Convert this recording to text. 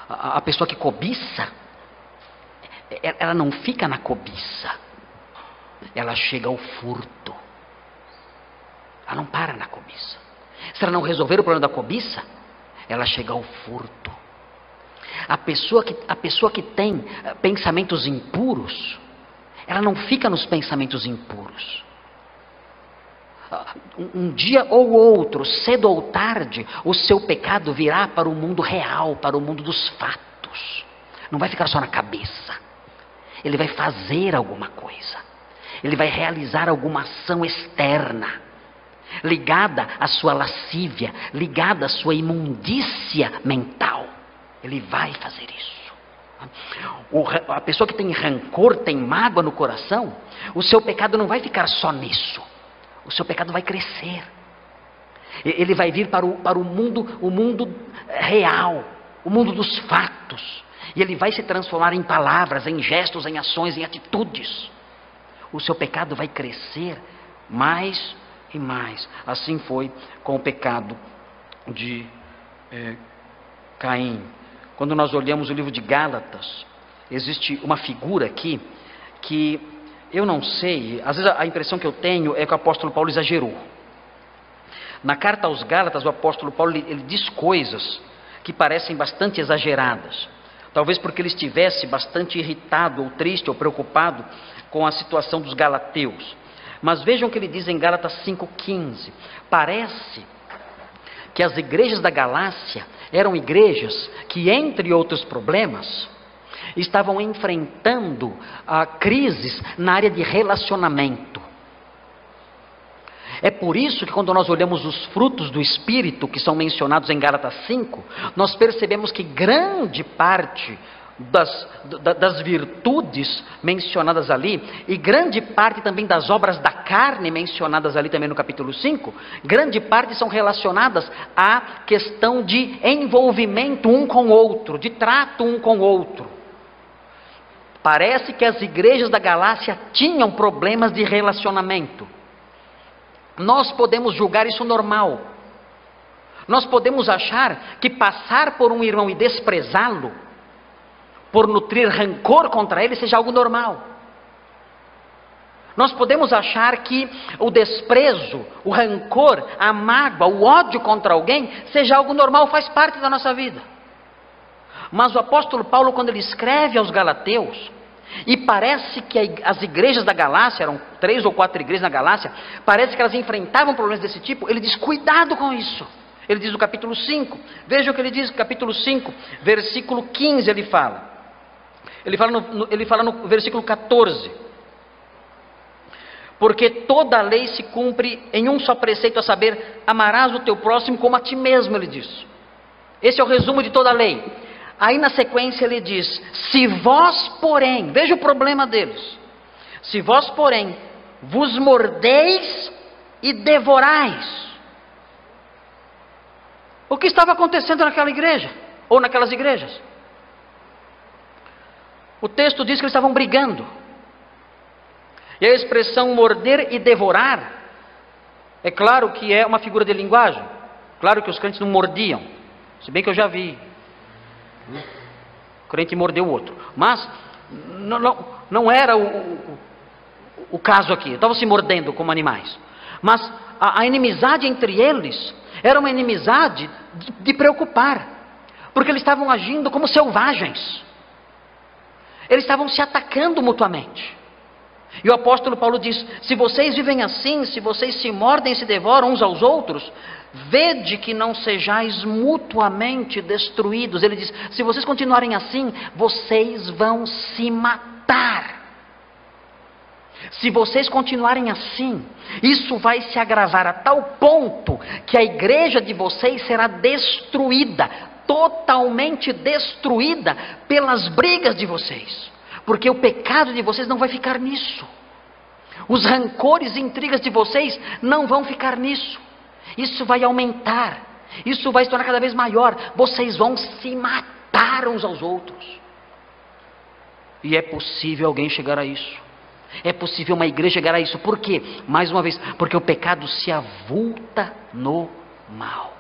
A pessoa que cobiça, ela não fica na cobiça, ela chega ao furto. Ela não para na cobiça. Se ela não resolver o problema da cobiça, ela chega ao furto. A pessoa que tem pensamentos impuros, ela não fica nos pensamentos impuros. Um dia ou outro, cedo ou tarde, o seu pecado virá para o mundo real, para o mundo dos fatos. Não vai ficar só na cabeça. Ele vai fazer alguma coisa. Ele vai realizar alguma ação externa, ligada à sua lascívia, ligada à sua imundícia mental. Ele vai fazer isso. A pessoa que tem rancor, tem mágoa no coração, o seu pecado não vai ficar só nisso. O seu pecado vai crescer. Ele vai vir para o mundo real, o mundo dos fatos. E ele vai se transformar em palavras, em gestos, em ações, em atitudes. O seu pecado vai crescer mais e mais. Assim foi com o pecado de Caim. Quando nós olhamos o livro de Gálatas, existe uma figura aqui que eu não sei, às vezes a impressão que eu tenho é que o apóstolo Paulo exagerou. Na carta aos Gálatas, o apóstolo Paulo ele diz coisas que parecem bastante exageradas. Talvez porque ele estivesse bastante irritado, ou triste, ou preocupado com a situação dos galateus. Mas vejam o que ele diz em Gálatas 5,15. Parece que as igrejas da Galácia eram igrejas que, entre outros problemas, estavam enfrentando crises na área de relacionamento. É por isso que quando nós olhamos os frutos do Espírito, que são mencionados em Gálatas 5, nós percebemos que grande parte das virtudes mencionadas ali, e grande parte também das obras da carne mencionadas ali também no capítulo 5, grande parte são relacionadas à questão de envolvimento um com o outro, de trato um com o outro. Parece que as igrejas da Galácia tinham problemas de relacionamento. Nós podemos julgar isso normal. Nós podemos achar que passar por um irmão e desprezá-lo, por nutrir rancor contra ele, seja algo normal. Nós podemos achar que o desprezo, o rancor, a mágoa, o ódio contra alguém, seja algo normal, faz parte da nossa vida. Mas o apóstolo Paulo, quando ele escreve aos Galateus, e parece que as igrejas da Galácia, eram 3 ou 4 igrejas na Galácia, parece que elas enfrentavam problemas desse tipo, ele diz, cuidado com isso. Ele diz no capítulo 5, veja o que ele diz no capítulo 5, versículo 15 ele fala. Ele fala no versículo 14. Porque toda a lei se cumpre em um só preceito, a saber, amarás o teu próximo como a ti mesmo, ele diz. Esse é o resumo de toda a lei. Aí na sequência ele diz, se vós porém, veja o problema deles, se vós porém vos mordeis e devorais. O que estava acontecendo naquela igreja, ou naquelas igrejas? O texto diz que eles estavam brigando. E a expressão morder e devorar, é claro que é uma figura de linguagem. Claro que os crentes não mordiam, se bem que eu já vi. O crente mordeu o outro. Mas não era o caso aqui. Estavam se mordendo como animais. Mas a inimizade entre eles era uma inimizade de preocupar. Porque eles estavam agindo como selvagens. Eles estavam se atacando mutuamente. E o apóstolo Paulo diz, se vocês vivem assim, se vocês se mordem e se devoram uns aos outros, vede que não sejais mutuamente destruídos. Ele diz, se vocês continuarem assim, vocês vão se matar. Se vocês continuarem assim, isso vai se agravar a tal ponto que a igreja de vocês será destruída, totalmente destruída pelas brigas de vocês. Porque o pecado de vocês não vai ficar nisso. Os rancores e intrigas de vocês não vão ficar nisso. Isso vai aumentar. Isso vai se tornar cada vez maior. Vocês vão se matar uns aos outros. E é possível alguém chegar a isso. É possível uma igreja chegar a isso. Por quê? Mais uma vez, porque o pecado se avulta no mal.